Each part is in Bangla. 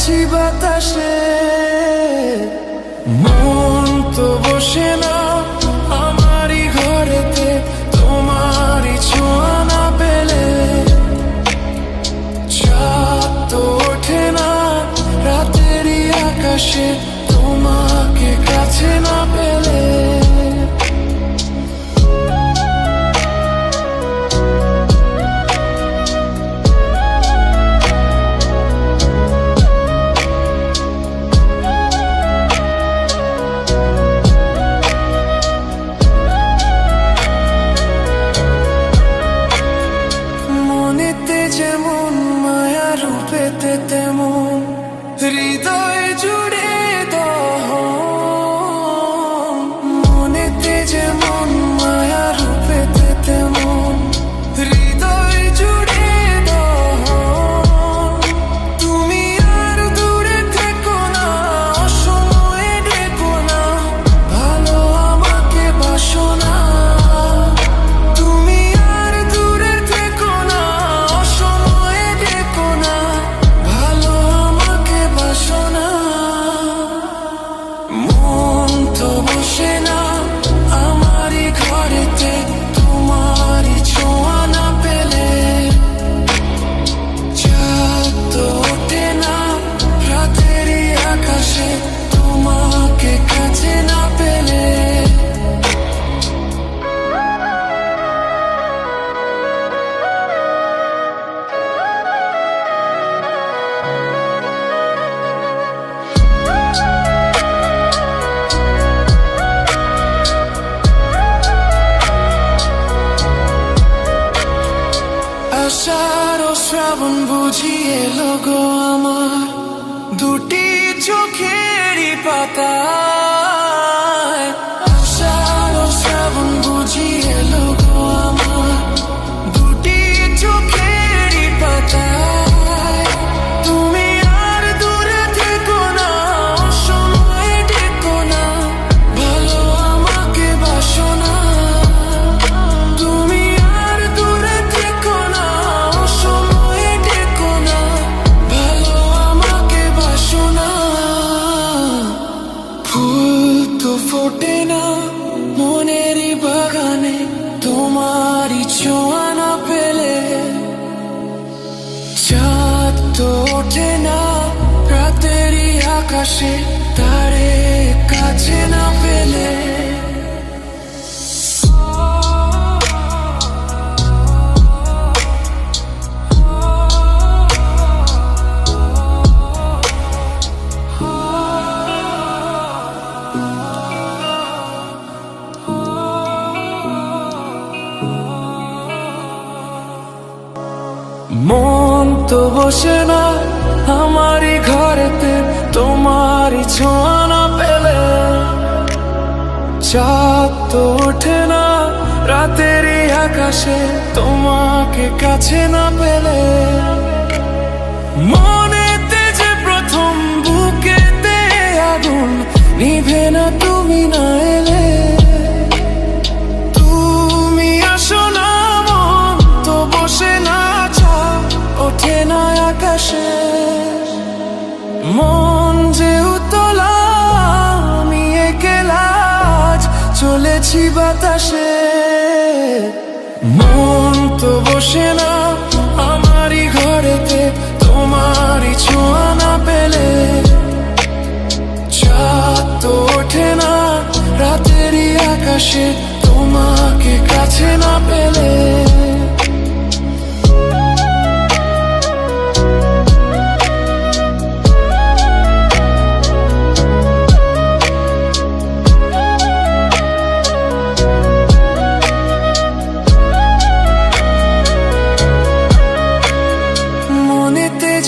চলেছি বাতাসে। মন তো বসে না আমারই ঘরেতে, তোমারই ছোঁয়া না পেলে। চাঁদ তো ওঠে না রাতেরই আকাশে, তোমাকে কাছে না পেলে। মনেতে যেমন মায়া, রূপেতে তেমন হৃদয় জুড়ে দহন। মনেতে যেমন মায়া, রূপেতে তেমন হৃদয় জুড়ে দহন। তুমি আর দূরে থেকো না, অসময়ে ডেকো না, ভালো আমাকে বাসো না। তুমি আর দূরে থেকো না, অসময়ে ডেকো না, ভালো আমাকে বাসো না। মন তো বসে না আমারই ঘরেতে, তোমারই ছোঁয়া না পেলে। চাঁদ তো ওঠে না রাতেরই আকাশে, তোমাকে কাছে না পেলে। আষাঢ় ও শ্রাবণ বুঝি এলো গো আমার, দুটি চোখেরই পাতায়। আষাঢ় ও শ্রাবণ বুঝি এলো গো আমার, দুটি চোখেরই পাতায়। তুমি আর দূরে থেকো না, অসময়ে ডেকো না, ভালো আমাকে বাসো না। তুমি আর দূরে থেকো না, অসময়ে ডেকো না, ভালো আমাকে বাসো না। ফুল তো ফোটে না মনেরই বাগানে, তোমারই ছোঁয়া না পেলে। চাঁদ তো ওঠে না রাতেরই আকাশে, তারে কাছে না পেলে। মন তো বসে না আমারই ঘরেতে, তোমারই ছোঁয়া না পেলে। চাঁদ তো ওঠে না রাতেরই আকাশে, তোমাকে কাছে না পেলে। মনেতে যে প্রথম বুকেতে আগুন, নিভে না তুমি না এলে। তুমি আসো না, মন তো বসে না, ওঠে না আকাশে। মন যে উতলা, আমি একলা আজ চলেছি বাতাসে। মন তো বসে না আমারই ঘরেতে, তোমারই ছোঁয়া না পেলে। চাঁদ তো ওঠে না রাতেরই আকাশে, তোমাকে কাছে না পেলে।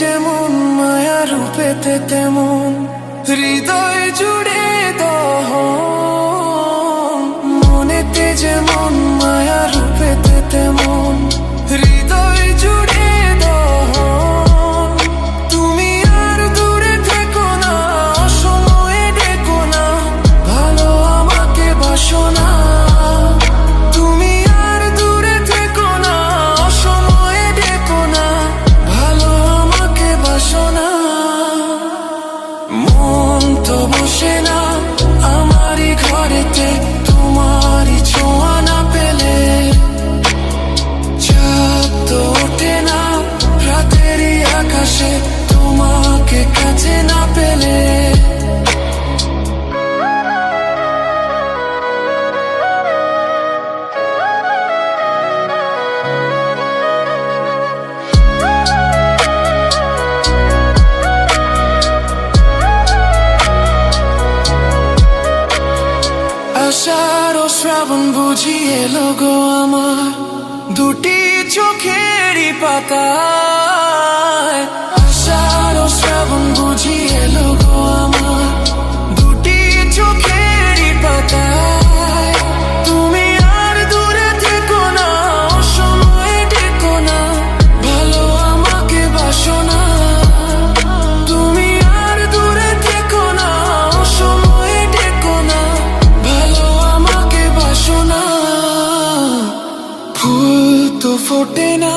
যেমন মায়া, রূপেতে তেমন হৃদয় জুড়ে দহন। মনেতে যেমন মায়া, রূপেতে তেমন হৃদয় জুড়ে দহন। তুমি আর দূরে থেকো না, অসময়ে ডেকো না, ভালো আমাকে বাসো না। তুমি আর দূরে থেকো না, অসময়ে ডেকো না, ভালো আমাকে বাসো না। এলো গো আমার দুটি চোখেরই পাতায়, আষাঢ় ও শ্রাবণ বুঝি এলো গো আমার দুটি চোখেরই পাতায়। তুমি আর দূরে থেকো না, অসময়ে ডেকো না, ভালো আমাকে বাসো না। তুমি আর দূরে থেকো না, অসময়ে ডেকো না, ভালো আমাকে বাসো না। ফুল তো ফোটে না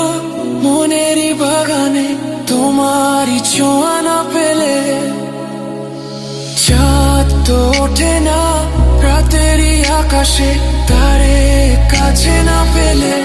মনেরই বাগানে, তোমারই ছোঁয়া না পেলে। চাঁদ তো ওঠে না রাতেরই আকাশে, তারে কাছে না পেলে।